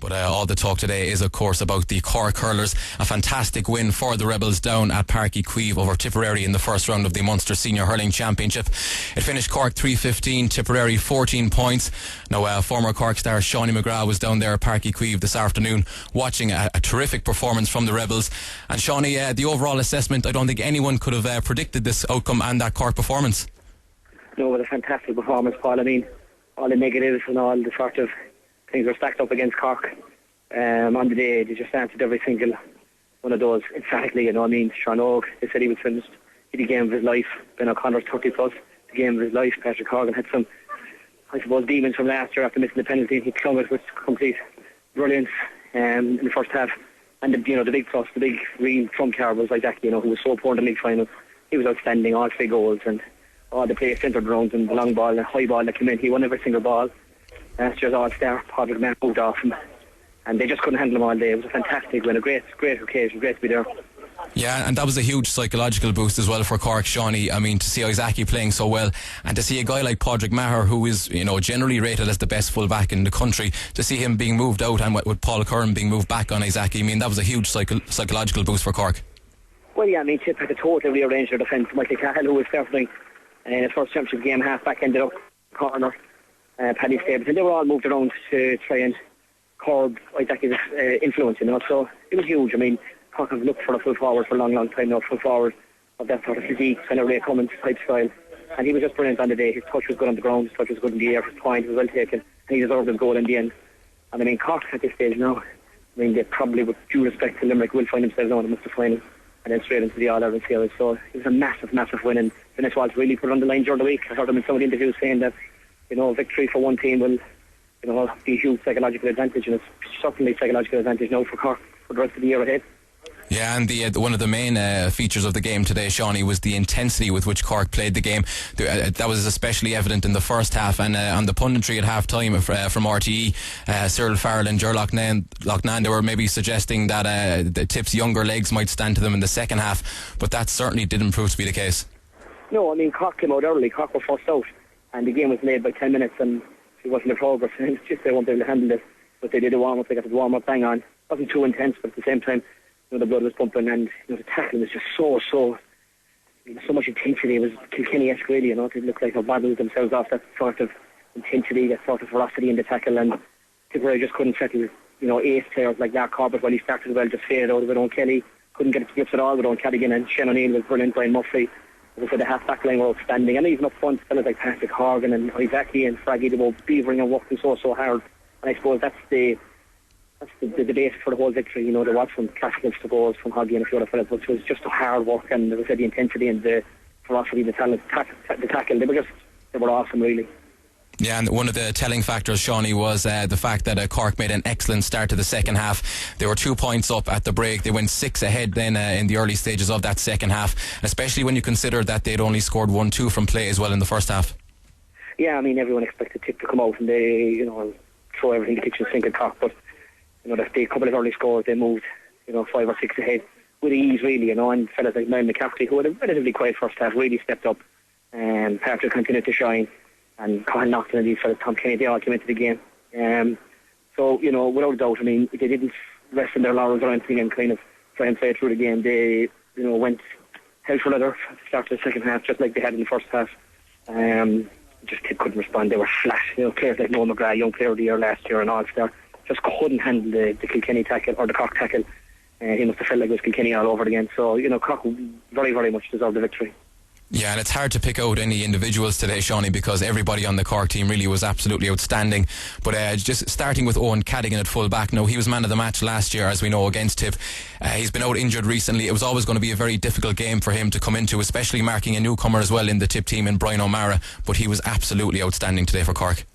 But all the talk today is, of course, about the Cork hurlers. A fantastic win for the Rebels down at Páirc Uí Chaoimh over Tipperary in the first round of the Munster Senior Hurling Championship. It finished Cork 3-15, Tipperary 14 points. Now, former Cork star Seanie McGrath was down there at Páirc Uí Chaoimh this afternoon watching a terrific performance from the Rebels. And Seanie, the overall assessment, I don't think anyone could have predicted this outcome and that Cork performance. No, it was a fantastic performance, Paul. I mean, all the negatives and all the sort of things were stacked up against Cork. On the day, they just answered every single one of those emphatically, you know. I mean, Sean Og, they said he was finished. He had the game of his life. Ben O'Connor's 30 plus, the game of his life. Patrick Horgan had some, I suppose, demons from last year after missing the penalty. He clung it with complete brilliance in the first half. And the big plus, the big real trump card was Isaac, you know, who was so poor in the league final. He was outstanding, all 3 goals, and all the play centred around him, the long ball and the high ball that came in. He won every single ball. Last year's all-star, Padraig Maher, moved off him, and they just couldn't handle him all day. It was a fantastic win, a great occasion, great to be there. Yeah, and that was a huge psychological boost as well for Cork, Seanie. I mean, to see Isaac playing so well, and to see a guy like Padraig Maher, who is, you know, generally rated as the best full-back in the country, to see him being moved out and with Paul Curran being moved back on Isaac, I mean, that was a huge psychological boost for Cork. Well, yeah, I mean, Tip had to totally rearrange their defence. Michael Cahill, who was starting his first championship game, half-back, ended up corner. Paddy Stapleton, they were all moved around to try and curb Isaac's influence, you know, so it was huge. I mean, Cork have looked for a full forward for a long time now, full forward of that sort of physique, kind of Ray Cummins type style, and he was just brilliant on the day. His touch was good on the ground, his touch was good in the air, his point was well taken, and he deserved his goal in the end. And I mean, Cork at this stage now, I mean, they probably, with due respect to Limerick, will find themselves now in the Munster final and then straight into the All-Ireland series. So it was a massive win, and Dennis Walsh really put it on the line during the week. I heard him in some of the interviews saying that, you know, victory for one team will, you know, be a huge psychological advantage, and it's certainly psychological advantage now for Cork for the rest of the year ahead. Yeah, and the one of the main features of the game today, Seanie, was the intensity with which Cork played the game. That was especially evident in the first half, and on the punditry at half time from RTE, Cyril Farrell and Ger Loughnane, they were maybe suggesting that the Tip's younger legs might stand to them in the second half, but that certainly didn't prove to be the case. No, I mean, Cork came out early. Cork were first out, and the game was late by 10 minutes, and it wasn't a progress, and it's just they weren't able to handle it. But they did a warm-up, they got the warm-up bang on. It wasn't too intense, but at the same time, you know, the blood was pumping, and, you know, the tackling was just so much intensity. It was Kilkenny-esque, really, you know. It looked like they battled themselves off that sort of intensity, that sort of ferocity in the tackle, and Tipperary just couldn't settle, you know, ace players like Lark Corbett, while he started well, just faded out of it. Owen Kelly couldn't get it to grips at all with Owen Cadigan, and Shane O'Neill was brilliant. Brian Murphy, as I said, the half-back line were outstanding, and even up front, fellas like Patrick Horgan and Isaki and Fraggy, they were beavering and working so hard, and I suppose that's the basis for the whole victory. You know, there was some classical goals from Hoggy and a few other fellas, but it was just the hard work and, as I said, the intensity and the ferocity, the talent, the tackle. They were awesome, really. Yeah, and one of the telling factors, Seanie, was the fact that Cork made an excellent start to the second half. They were 2 points up at the break. They went 6 ahead then in the early stages of that second half, especially when you consider that they'd only scored 1-2 from play as well in the first half. Yeah, I mean, everyone expected Tip to come out and they, you know, throw everything in the kitchen sink at Cork, but, you know, a couple of early scores, they moved, you know, 5 or 6 ahead with ease, really, you know, and fellas like Niall McCaffrey, who had a relatively quiet first half, really stepped up, and Patrick continued to shine, and Colin Naughton and these fellas, Tom Kenny, they all came into the game. So, you know, without a doubt, I mean, they didn't rest on their laurels or anything and kind of try and play through the game. They, you know, went hell for leather at the start of the second half, just like they had in the first half. Just couldn't respond. They were flat. You know, players like Noel McGrath, young player of the year last year and All-Star, just couldn't handle the Kilkenny tackle or the Cork tackle. He must have felt like it was Kilkenny all over again. So, you know, Cork very, very much deserved the victory. Yeah, and it's hard to pick out any individuals today, Seanie, because everybody on the Cork team really was absolutely outstanding. But just starting with Owen Cadigan at full back, now he was man of the match last year, as we know, against Tip. He's been out injured recently. It was always going to be a very difficult game for him to come into, especially marking a newcomer as well in the Tip team in Brian O'Mara. But he was absolutely outstanding today for Cork.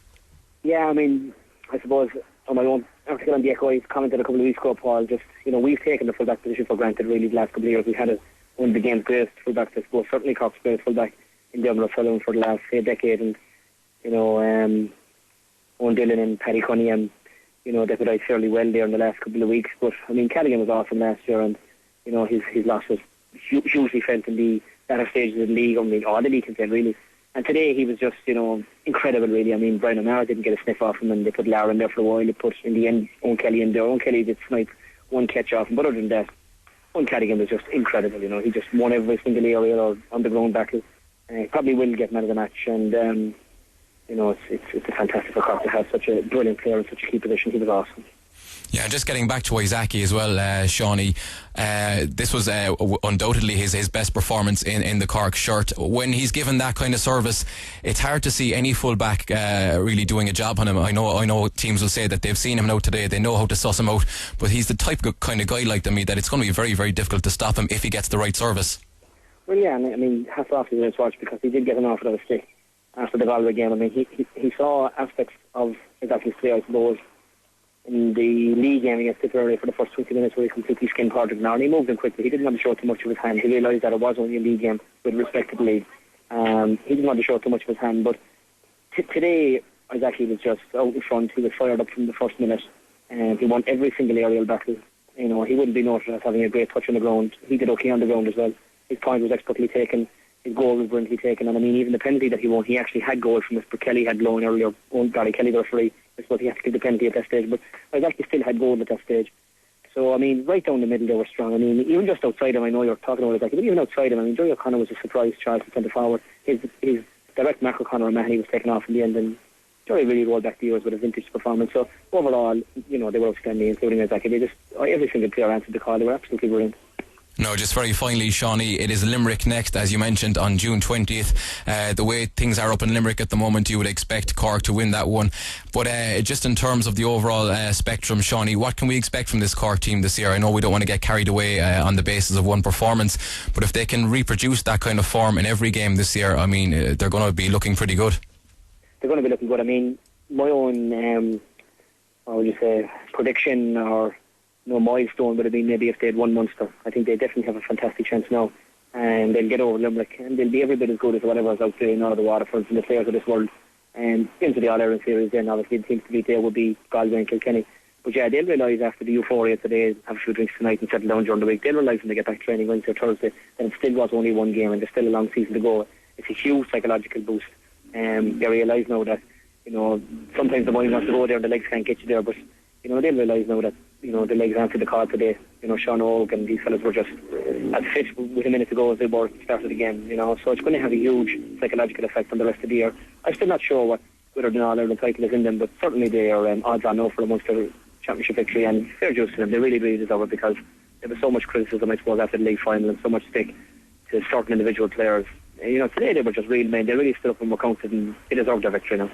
Yeah, I mean, I suppose on my own article on the Echo, I commented a couple of weeks ago, Paul, just, you know, we've taken the full back position for granted really the last couple of years. We've had one of the game's greatest fullbacks, I suppose, certainly Cork's greatest fullback in Dermot O'Sullivan for the last decade, and, you know, Owen Dillon and Paddy Cunningham, you know, deputised fairly well there in the last couple of weeks. But I mean, Cadigan was awesome last year, and, you know, his loss was hugely felt in the latter stages of the league. I mean, all the league can say really. And today he was just, incredible, really. I mean, Brian O'Mara didn't get a sniff off him, and they put Lara in there for a while. They put, in the end, Owen Kelly in there. Owen Kelly did snipe one catch off him, but other than that, Owen Cadigan was just incredible. He just won every single aerial or on the ground battle. He probably will get man of the match, and it's a fantastic for Cork to have such a brilliant player in such a key position. He was awesome. Yeah, just getting back to Isaki as well, Seanie, this was undoubtedly his best performance in the Cork shirt. When he's given that kind of service, it's hard to see any fullback really doing a job on him. I know teams will say that they've seen him now today, they know how to suss him out, but he's the type of kind of guy like to me that it's going to be very, very difficult to stop him if he gets the right service. Well, yeah, I mean, hats off to his watch, because he did get an offer of a stick after the Galway game. I mean, he saw aspects of Isaki's play, I suppose, in the league game against Tipperary for the first 20 minutes, where he completely skinned Patrick Narn. He moved in quickly. He didn't want to show too much of his hand. He realised that it was only a league game with respect to the league. He didn't want to show too much of his hand, but today Isaki was just out in front. He was fired up from the first minute, and he won every single aerial battle. He wouldn't be noted as having a great touch on the ground. He did okay on the ground as well. His point was expertly taken. His goal was brilliantly taken, and I mean, even the penalty that he won, he actually had goal from Mr. Kelly had blown earlier. Gary Kelly, the referee, I suppose he had to give the penalty at that stage, but I actually still had goal at that stage. So I mean, right down the middle they were strong. I mean, even just outside him, I know you're talking about it, but even outside him, I mean, Joey O'Connor was a surprise choice to centre forward. His direct Mac O'Connor and Mahoney was taken off in the end, and Joey really rolled back the years with a vintage performance. So overall, they were outstanding, including Isaki. Every single player answered the call. They were absolutely brilliant. No, just very finally, Seanie, it is Limerick next, as you mentioned, on June 20th. The way things are up in Limerick at the moment, you would expect Cork to win that one. But just in terms of the overall spectrum, Seanie, what can we expect from this Cork team this year? I know we don't want to get carried away on the basis of one performance, but if they can reproduce that kind of form in every game this year, I mean, they're going to be looking pretty good. They're going to be looking good. I mean, my own, prediction or milestone would have been maybe if they had won Munster. I think they definitely have a fantastic chance now, and they'll get over Limerick, and they'll be every bit as good as whatever's out there in all of the Waterfords and the players of this world. And into the All-Ireland series, then obviously the teams to beat there would be Galway and Kilkenny. But yeah, they'll realise after the euphoria today, have a few drinks tonight and settle down during the week, they'll realise when they get back training Wednesday or Thursday that it still was only one game and there's still a long season to go. It's a huge psychological boost. They realise now that, sometimes the mind wants to go there and the legs can't get you there, but they'll realise now that the legs answered the call today. Sean Oak and these fellas were just as fit with a minute to go as they were at the start of the game. So it's going to have a huge psychological effect on the rest of the year. I'm still not sure whether the All-Ireland title is in them, but certainly they are odds on now for a Munster Championship victory, and fair juice to them. They really, really deserve it, because there was so much criticism, I suppose, after the league final, and so much stick to certain individual players. Today they were just real men. They really stood up and were counted, and they deserved their victory now.